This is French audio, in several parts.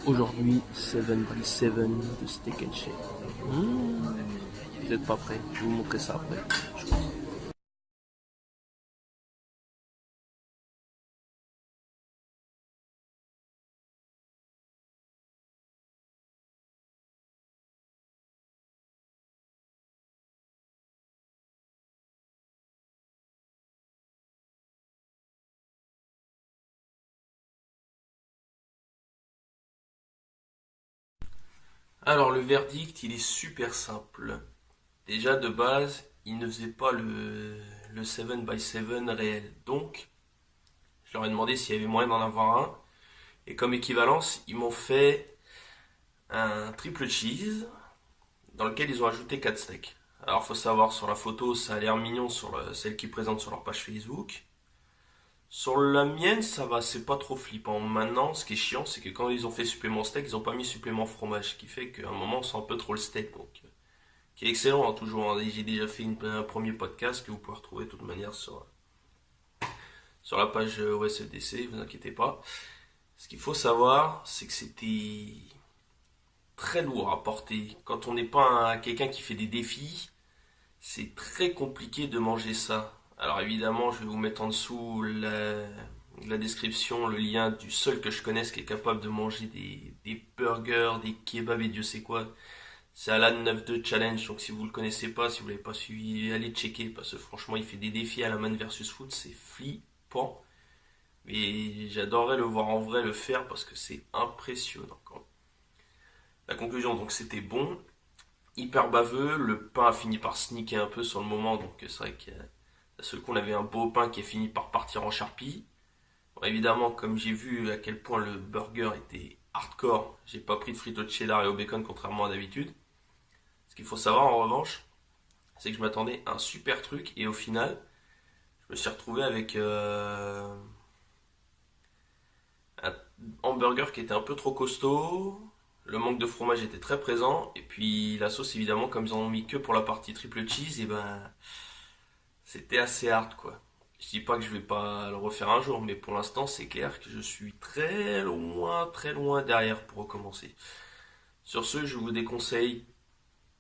Aujourd'hui, 7 by 7 de Steak and Shake. Vous n'êtes pas prêts, je vais vous montrer ça après. Alors le verdict, il est super simple. Déjà de base, il ne faisait pas le 7 by 7 réel. Donc, je leur ai demandé s'il y avait moyen d'en avoir un. Et comme équivalence, ils m'ont fait un triple cheese dans lequel ils ont ajouté 4 steaks. Alors faut savoir, sur la photo, ça a l'air mignon sur celle qu'ils présentent sur leur page Facebook. Sur la mienne, ça va, c'est pas trop flippant. Maintenant, ce qui est chiant, c'est que quand ils ont fait supplément steak, ils ont pas mis supplément fromage, ce qui fait qu'à un moment, on sent un peu trop le steak, donc qui est excellent, hein, toujours, hein. J'ai déjà fait un premier podcast que vous pouvez retrouver de toute manière sur la page OSEDC, vous inquiétez pas. Ce qu'il faut savoir, c'est que c'était très lourd à porter. Quand on n'est pas quelqu'un qui fait des défis, c'est très compliqué de manger ça. Alors évidemment, je vais vous mettre en dessous la description, le lien du seul que je connaisse qui est capable de manger des burgers, des kebabs et Dieu sait quoi. C'est Alan 92 Challenge, donc si vous le connaissez pas, si vous l'avez pas suivi, allez checker, parce que franchement, il fait des défis à la Man versus Food, c'est flippant. Mais j'adorerais le voir en vrai le faire parce que c'est impressionnant. La conclusion, donc c'était bon, hyper baveux, le pain a fini par sneaker un peu sur le moment, donc c'est vrai que d'un seul coup on avait un beau pain qui a fini par partir en charpie. Bon, évidemment, comme j'ai vu à quel point le burger était hardcore, j'ai pas pris de frites au cheddar et au bacon contrairement à d'habitude. Ce qu'il faut savoir en revanche, c'est que je m'attendais à un super truc et au final, je me suis retrouvé avec un hamburger qui était un peu trop costaud, le manque de fromage était très présent, et puis la sauce évidemment, comme ils en ont mis que pour la partie triple cheese, et ben c'était assez hard quoi. Je dis pas que je vais pas le refaire un jour, mais pour l'instant c'est clair que je suis très loin derrière pour recommencer. Sur ce, je vous déconseille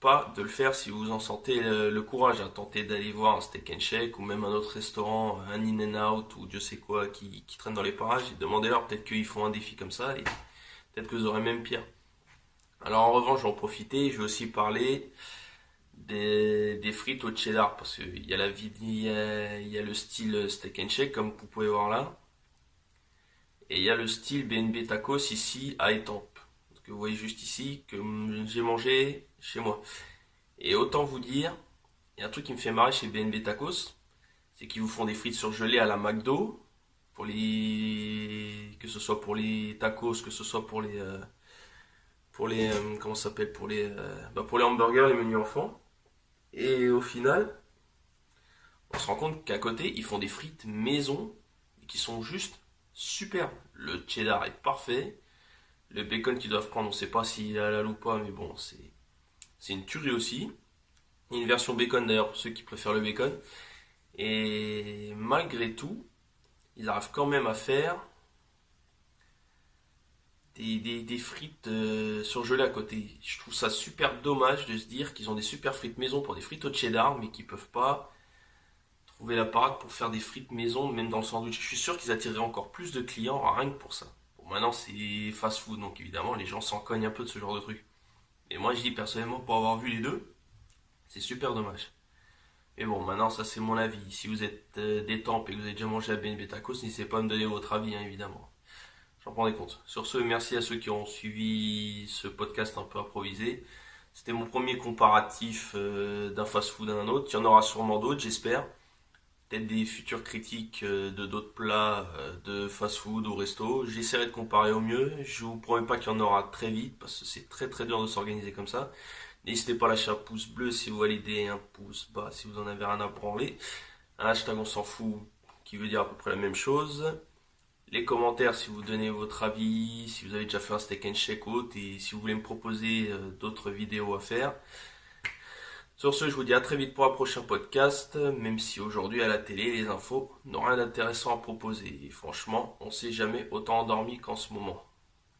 pas de le faire si vous en sentez le courage, à tenter d'aller voir un Steak and Shake ou même un autre restaurant, un In-N-Out ou Dieu sait quoi qui traîne dans les parages et demandez-leur peut-être qu'ils font un défi comme ça et peut-être que vous aurez même pire. Alors en revanche, j'en profiter, je vais aussi parler des frites au cheddar parce qu'il y a il y a le style Steak and Shake comme vous pouvez voir là et il y a le style BNB Tacos ici à Étampes. Que vous voyez juste ici que j'ai mangé chez moi. Et autant vous dire, il y a un truc qui me fait marrer chez BNB Tacos, c'est qu'ils vous font des frites surgelées à la McDo, que ce soit pour les tacos, que ce soit pour les, comment ça s'appelle, pour les hamburgers, les menus enfants. Et au final, on se rend compte qu'à côté, ils font des frites maison qui sont juste super. Le cheddar est parfait. Le bacon qu'ils doivent prendre, on ne sait pas s'il est halal ou pas, mais bon, c'est une tuerie aussi. Il y a une version bacon d'ailleurs pour ceux qui préfèrent le bacon. Et malgré tout, ils arrivent quand même à faire des frites surgelées à côté. Je trouve ça super dommage de se dire qu'ils ont des super frites maison pour des frites au cheddar, mais qu'ils peuvent pas trouver la parade pour faire des frites maison, même dans le sandwich. Je suis sûr qu'ils attireraient encore plus de clients rien que pour ça. Bon, maintenant c'est fast food, donc évidemment les gens s'en cognent un peu de ce genre de truc. Et moi je dis personnellement, pour avoir vu les deux, c'est super dommage. Mais bon, maintenant ça c'est mon avis. Si vous êtes des tempes et que vous avez déjà mangé à BNB Tacos, n'hésitez pas à me donner votre avis, hein, évidemment. J'en prends des comptes. Sur ce, merci à ceux qui ont suivi ce podcast un peu improvisé. C'était mon premier comparatif d'un fast-food à un autre. Il y en aura sûrement d'autres, j'espère. Peut-être des futures critiques de d'autres plats de fast-food ou resto. J'essaierai de comparer au mieux. Je vous promets pas qu'il y en aura très vite parce que c'est très dur de s'organiser comme ça. N'hésitez pas à lâcher un pouce bleu si vous validez, un pouce bas si vous en avez rien à branler. Un hashtag on s'en fout qui veut dire à peu près la même chose. Les commentaires si vous donnez votre avis, si vous avez déjà fait un steak and shake ou autre et si vous voulez me proposer d'autres vidéos à faire. Sur ce, je vous dis à très vite pour un prochain podcast, même si aujourd'hui à la télé, les infos n'ont rien d'intéressant à proposer. Et franchement, on s'est jamais autant endormi qu'en ce moment.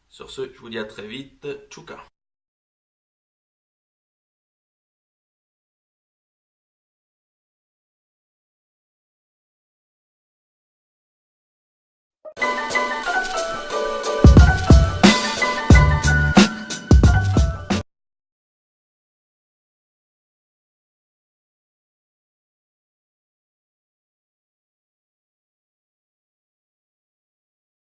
Sur ce, je vous dis à très vite. Tchouka.